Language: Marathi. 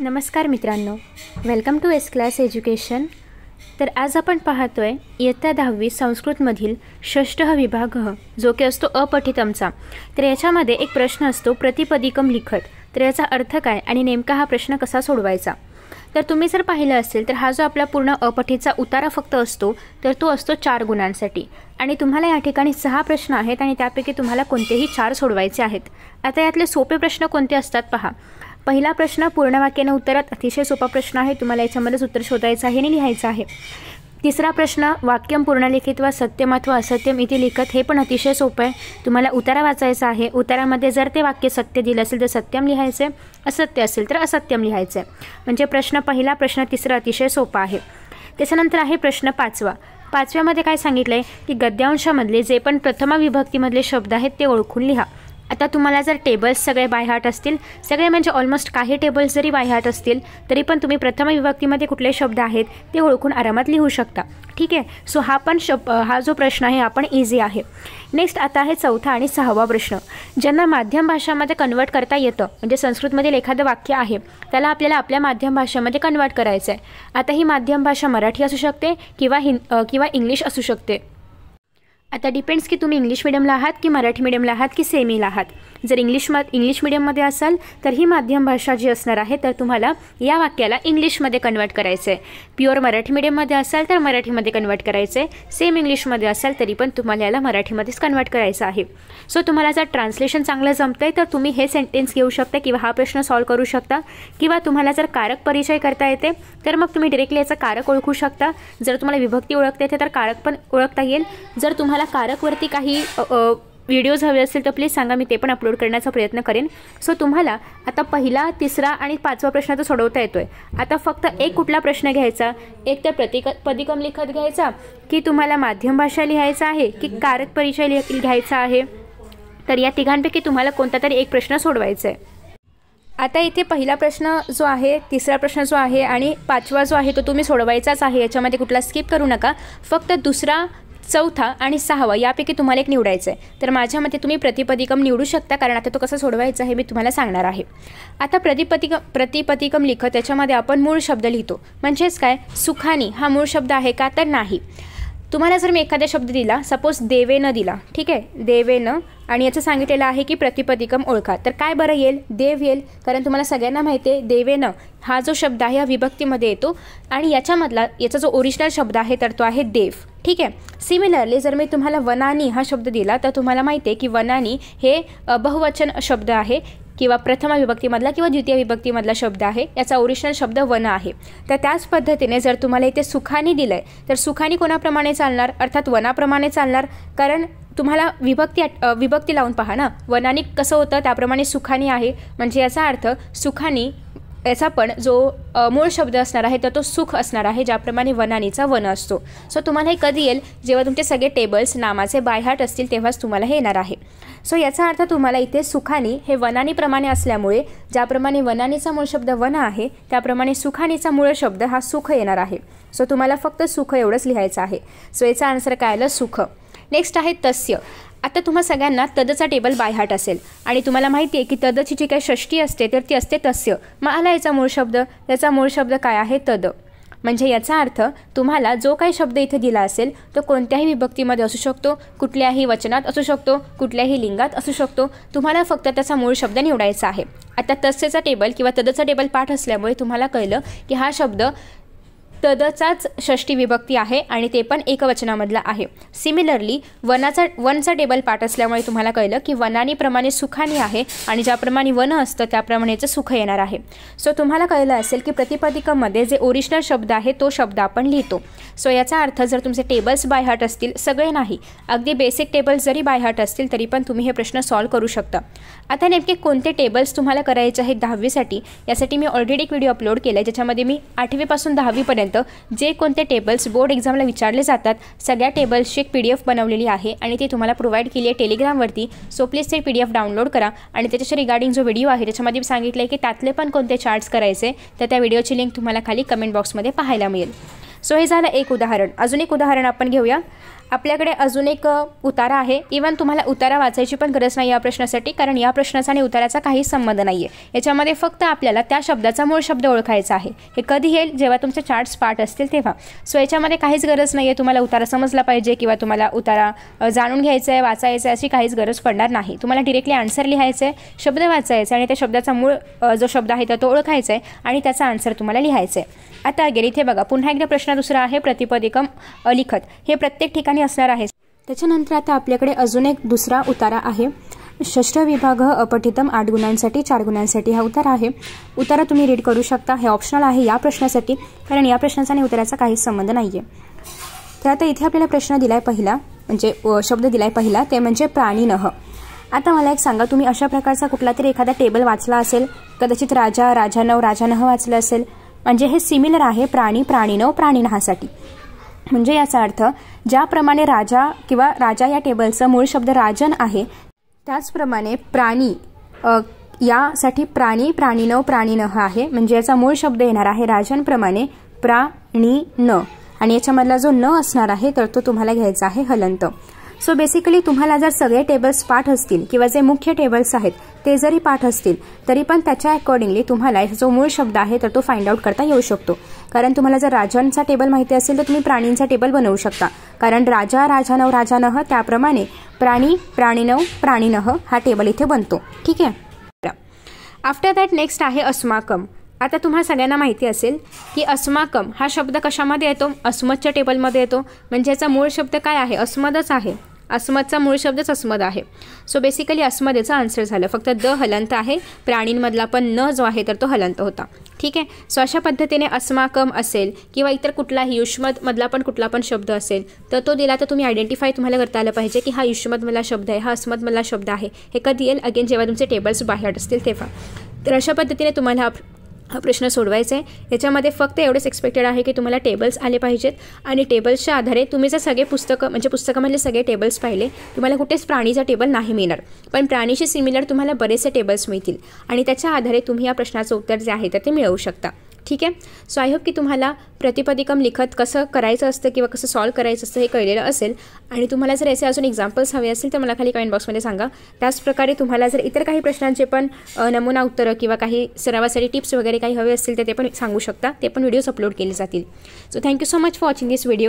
नमस्कार मित्रांनो, welcome to S class education. तर आज आपण पाहतोय इयत्ता 10वी संस्कृतमधील षष्ठ विभाग जो की असतो अपठितमचा। तर याच्यामध्ये एक प्रश्न असतो प्रतिपदिकम लिखत। तर याचा अर्थ काय आणि नेमका हा प्रश्न कसा सोडवायचा। तर तुम्ही जर पाहिलं असेल तर हा जो आपला पूर्ण अपठितचा उतारा फक्त असतो तर तो असतो 4 गुणांसाठी आणि तुम्हाला या ठिकाणी 6 प्रश्न आहेत आणि त्यापैकी तुम्हाला कोणतेही 4 सोडवायचे आहेत। आता यातले सोपे प्रश्न कोणते असतात पहा। पहिला प्रश्न पूर्ण वाक्याने उत्तरात अतिशय सोपा प्रश्न आहे, तुम्हाला याच्यामध्येच उत्तर शोधायचं आहे आणि लिहायचं आहे। तिसरा प्रश्न वाक्यम पूर्ण लिखित वा सत्यम अथवा असत्यम इति लिखत, हे पण अतिशय सोपं आहे। तुम्हाला उतारा वाचायचा आहे, उतारामध्ये जर ते वाक्य सत्य दिलं असेल तर सत्यम लिहायचे, असत्य असेल तर असत्यम लिहायचे। म्हणजे पहिला प्रश्न तिसरा अतिशय सोपा आहे। त्याच्यानंतर आहे प्रश्न 5वा। 5व्यामध्ये काय सांगितलंय की गद्यांशामधले जे पण प्रथमा विभक्तीमधले शब्द आहेत ते ओळखून लिहा। आता तुम्हाला जर टेबल्स सगळे बाय हार्ट असतील, सगळे म्हणजे ऑलमोस्ट काही टेबल्स जरी बाय हार्ट असतील तरी पण तुम्ही प्रथम विभक्तीमध्ये कुठले शब्द आहेत ते ओळखून आरामात लिहू शकता। ठीक आहे, सो हा जो प्रश्न आहे हा पण इझी आहे। नेक्स्ट आता आहे चौथा आणि 6वा प्रश्न। ज्यांना माध्यम भाषामध्ये कन्वर्ट करता येतं, म्हणजे संस्कृतमधील एखादं वाक्य आहे त्याला आपल्याला आपल्या माध्यम भाषेमध्ये कन्वर्ट करायचं आहे। आता ही माध्यम भाषा मराठी असू शकते किंवा इंग्लिश असू शकते। आता डिपेंड्स की तुम्ही इंग्लिश मीडियमला आहात की मराठी मीडियमला आहात की सेमीला आहात। जर इंग्लिश मीडियममध्ये असाल तर ही माध्यम भाषा जी असणार आहे तर तुम्हाला या वाक्याला इंग्लिशमध्ये कन्वर्ट करायचं आहे। प्युअर मराठी मीडियममध्ये असाल तर मराठीमध्ये कन्वर्ट करायचं आहे, सेम इंग्लिशमध्ये असाल तरी पण तुम्हाला याला मराठीमध्येच कन्वर्ट करायचं आहे। सो तुम्हाला जर ट्रान्सलेशन चांगलं जमतं आहे तर तुम्ही हे सेंटेन्स घेऊ शकता किंवा हा प्रश्न सॉल्व करू शकता, किंवा तुम्हाला जर कारक परिचय करता येते तर मग तुम्ही डायरेक्टली याचा कारक ओळखू शकता। जर तुम्हाला विभक्ती ओळखता येते तर कारक पण ओळखता येईल। जर तुम्हाला कारकवरती काही व्हिडिओज हवे असतील तर प्लीज सांगा, मी ते पण अपलोड करण्याचा प्रयत्न करेन। सो तुम्हाला आता पहिला, तिसरा आणि 5वा प्रश्न तर सोडवता येतोय। आता फक्त एक कुठला प्रश्न घ्यायचा, एक तर प्रतिपदिकम लिखत घ्यायचा की तुम्हाला माध्यम भाषा लिहायचा आहे की कारक परिचय घ्यायचा आहे। तर या तिघांपैकी तुम्हाला कोणता तरी एक प्रश्न सोडवायचा आहे। आता इथे पहिला प्रश्न जो आहे, तिसरा प्रश्न जो आहे आणि 5वा जो आहे तो तुम्ही सोडवायचाच आहे, याच्यामध्ये कुठला स्किप करू नका। फक्त दुसरा, चौथा आणि 6वा यापैकी तुम्हाला एक निवडायचं आहे। तर माझ्या मते तुम्ही प्रतिपदिकम निवडू शकता, कारण आता तो कसा सोडवायचा आहे मी तुम्हाला सांगणार आहे। आता प्रतिपदिकम लिखत त्याच्यामध्ये आपण मूळ शब्द लिहितो, म्हणजेच काय, सुखानी हा मूळ शब्द आहे का, तर नाही। तुम्हाला जर मी एखादा शब्द दिला, सपोज देवेनं दिला, ठीक आहे, देवेनं, आणि याचं सांगितलेलं आहे की प्रतिपदिकम ओळखा, तर काय बरं येईल, देव येईल, कारण तुम्हाला सगळ्यांना माहिती आहे देवेनं हा जो शब्द आहे हा विभक्तीमध्ये येतो आणि याचा जो ओरिजिनल शब्द आहे तर तो आहे देव। ठीक आहे, सिमिलरली जर मी तुम्हाला वनानी हा शब्द दिला तर तुम्हाला माहिती आहे की वनानी हे बहुवचन शब्द आहे किंवा प्रथम विभक्तीमधला किंवा द्वितीय विभक्तीमधला शब्द आहे, याचा ओरिजिनल शब्द वन आहे। तर त्याच पद्धतीने जर तुम्हाला इथे सुखानी दिलं आहे तर सुखानी कोणाप्रमाणे चालणार, अर्थात वनाप्रमाणे चालणार, कारण तुम्हाला विभक्ती लावून पहा ना, वनानी कसं होतं त्याप्रमाणे सुखानी आहे, म्हणजे याचा अर्थ सुखानी याचा पण जो मूळ शब्द असणार आहे तर तो सुख असणार आहे, ज्याप्रमाणे वनानीचा वन असतो। सो तुम्हाला हे कधी येईल, जेव्हा तुमचे सगळे टेबल्स नामाचे बाय हार्ट असतील तेव्हाच तुम्हाला हे येणार आहे। सो याचा अर्थ तुम्हाला इथे सुखानी हे वनानीप्रमाणे असल्यामुळे ज्याप्रमाणे वनानीचा मूळ शब्द वन आहे त्याप्रमाणे सुखानीचा मूळ शब्द हा सुख येणार आहे। सो तुम्हाला फक्त सुख एवढंच लिहायचं आहे। सो याचा आन्सर काय आलं, सुख। नेक्स्ट आहे तस्य। आता तुम्हा सगळ्यांना तदचा टेबल बाय हार्ट असेल आणि तुम्हाला माहिती आहे की तदची जी काही षष्टी असते तर ती असते तस्य। मग आला याचा मूळ शब्द, त्याचा मूळ शब्द काय आहे, तद। म्हणजे याचा अर्थ तुम्हाला जो काही शब्द इथे दिला असेल तो कोणत्याही विभक्तीमध्ये असू शकतो, कुठल्याही वचनात असू शकतो, कुठल्याही लिंगात असू शकतो, तुम्हाला फक्त त्याचा मूळ शब्द निवडायचा आहे। आता तस्यचा टेबल किंवा तदचा टेबल पाठ असल्यामुळे तुम्हाला कळलं की हा शब्द तदचाच षष्टी विभक्ती आहे आणि ते पण एकवचनामधला आहे। सिमिलरली वनचा टेबल पाठ असल्यामुळे तुम्हाला कळलं की वनानीप्रमाणे सुखानी आहे आणि ज्याप्रमाणे वन असतं त्याप्रमाणेच सुख येणार आहे। सो तुम्हाला कळलं असेल की प्रतिपदिकमध्ये जे ओरिजिनल शब्द आहे तो शब्द आपण लिहितो। सो याचा अर्थ जर तुमचे टेबल्स बाय हार्ट असतील, सगळे नाही, अगदी बेसिक टेबल्स जरी बाय हार्ट असतील तरी पण तुम्ही हे प्रश्न सॉल्व करू शकता। आता नेमके कोणते टेबल्स तुम्हाला करायचे आहेत 10वीसाठी, यासाठी मी ऑलरेडी एक व्हिडिओ अपलोड केला आहे, ज्याच्यामध्ये मी 8वीपासून 10वीपर्यंत जे कोणते टेबल्स बोर्ड एक्झामला विचारले जातात सगळ्या टेबल्सची एक PDF बनवलेली आहे आणि ती तुम्हाला प्रोव्हाइड केली आहे टेलिग्रामवरती। सो प्लीज ते PDF डाउनलोड करा आणि त्याच्याशी रिगार्डिंग जो व्हिडिओ आहे त्याच्यामध्ये सांगितलं आहे की त्यातले पण कोणते चार्ट्स करायचे, तर त्या व्हिडिओची लिंक तुम्हाला खाली कमेंट बॉक्समध्ये पाहायला मिळेल। सो हे झालं एक उदाहरण। अजून एक उदाहरण आपण घेऊया। आपल्याकडे अजून एक उतारा आहे. इवन तुम्हाला उतारा वाचायची पण गरज नाही या प्रश्नासाठी, कारण या प्रश्नाचा आणि उताराचा काहीच संबंध नाही आहे. याच्यामध्ये फक्त आपल्याला त्या शब्दाचा मूळ शब्द ओळखायचा आहे. हे कधी येईल? जेव्हा तुमचे चार्ट्स पाठ असतील तेव्हा. सो याच्यामध्ये काहीच गरज नाही आहे तुम्हाला उतारा समजला पाहिजे किंवा तुम्हाला उतारा जाणून घ्यायचा आहे, वाचायचं आहे, अशी काहीच गरज पडणार नाही. तुम्हाला डिरेक्टली आन्सर लिहायचं आहे, शब्द वाचायचा आणि त्या शब्दाचा मूळ जो शब्द आहे तो ओळखायचा आहे आणि त्याचा आन्सर तुम्हाला लिहायचा आहे. आता अगेन इथे बघा, पुन्हा एकदा प्रश्न दुसरा आहे प्रतिपदिकम लिखत. हे प्रत्येक ठिकाणी असणार आहे. त्याच्यानंतर आता आपल्याकडे अजून एक दुसरा उतारा आहे. षष्ठ विभाग अपठितम 8 गुणांसाठी 4 गुणांसाठी हा उतारा आहे. उतारा तुम्ही रीड करू शकता. हे ऑप्शनल आहे या प्रश्नासाठी, कारण या प्रश्नाचा आणि उताराचा काहीच संबंध नाही आहे. तर आता इथे आपल्याला प्रश्न दिलाय पहिला, म्हणजे शब्द दिलाय पहिला, ते म्हणजे प्राणिनः. आता मला एक सांगा, तुम्ही अशा प्रकारचा कुठला तरी एखादा टेबल वाचला असेल, कदाचित राजा, राजानव, राजानः वाचलं असेल. म्हणजे हे सिमिलर आहे प्राणी, प्राणिनव, प्राणिनःसाठी. म्हणजे याचा अर्थ ज्याप्रमाणे राजा किंवा राजा या टेबलचं मूळ शब्द राजन आहे, त्याचप्रमाणे प्राणी यासाठी प्राणी, प्राणिनव, प्राणिनः आहे. म्हणजे याचा मूळ शब्द येणार आहे राजनप्रमाणे प्राणिन, आणि याच्यामधला जो न असणार आहे तर तो तुम्हाला घ्यायचा आहे हलंत. सो बेसिकली तुम्हाला जर सगळे टेबल्स पाठ असतील किंवा जे मुख्य टेबल्स आहेत ते जरी पाठ असतील तरी पण त्याच्या अकॉर्डिंगली तुम्हाला जो मूळ शब्द आहे तर तो फाइंड आउट करता येऊ शकतो. कारण तुम्हाला जर राजांचा टेबल माहिती असेल तर तुम्ही प्राणींचा टेबल बनवू शकता. कारण राजा, राजानव, राजानः त्याप्रमाणे प्राणी, प्राणिनव, प्राणिनः हा टेबल इथे बनतो. ठीक आहे. आफ्टर दॅट नेक्स्ट आहे अस्माकम. आता तुम्हाला सगळ्यांना माहिती असेल की अस्माकम हा शब्द कशामध्ये येतो? अस्मदच्या टेबलमध्ये येतो. म्हणजे याचा मूळ शब्द काय आहे? अस्मदच आहे. अस्मदचा मूळ शब्दच अस्मद आहे. सो बेसिकली अस्मद याचा आन्सर झालं. फक्त द हलंत आहे. प्राणींमधला पण न जो आहे तर तो हलंत होता. ठीक आहे. सो अशा पद्धतीने अस्माकम असेल किंवा इतर कुठलाही युष्मदमधला पण कुठला पण शब्द असेल तर तो दिला तर तुम्ही आयडेंटिफाय तुम्हाला करता आलं पाहिजे की हा युष्मदमधला शब्द आहे, हा अस्मदमधला शब्द आहे. हे कधी येईल? अगेन जेव्हा तुमचे टेबल्स बाहेर असतील तेव्हा. तर अशा पद्धतीने तुम्हाला हा प्रश्न सोडवायचा आहे. याच्यामध्ये फक्त एवढेच एक्सपेक्टेड आहे की तुम्हाला टेबल्स आले पाहिजेत आणि टेबल्सच्या आधारे तुम्ही जर सगळे पुस्तकं म्हणजे पुस्तकामधले सगळे टेबल्स पाहिले, तुम्हाला कुठेच प्राणीचा टेबल नाही मिळणार, पण प्राणीशी सिमिलर तुम्हाला बरेचसे टेबल्स मिळतील आणि त्याच्या आधारे तुम्ही या प्रश्नाचं उत्तर जे आहे तर ते मिळवू शकता. ठीक आहे. सो आय होप की तुम्हाला प्रतिपदिकम लिखत कसं करायचं असतं किंवा कसं सॉल्व करायचं असतं हे कळलेलं असेल. आणि तुम्हाला जर याचे अजून एक्झाम्पल्स हवे असेल तर मला खाली कमेंट बॉक्समध्ये सांगा. त्याचप्रकारे तुम्हाला जर इतर काही प्रश्नांचे पण नमुना उत्तरं किंवा काही सरावासाठी टिप्स वगैरे काही हवे असतील तर ते पण सांगू शकता. ते पण व्हिडिओज अपलोड केले जातील. So thank you so much for watching this video.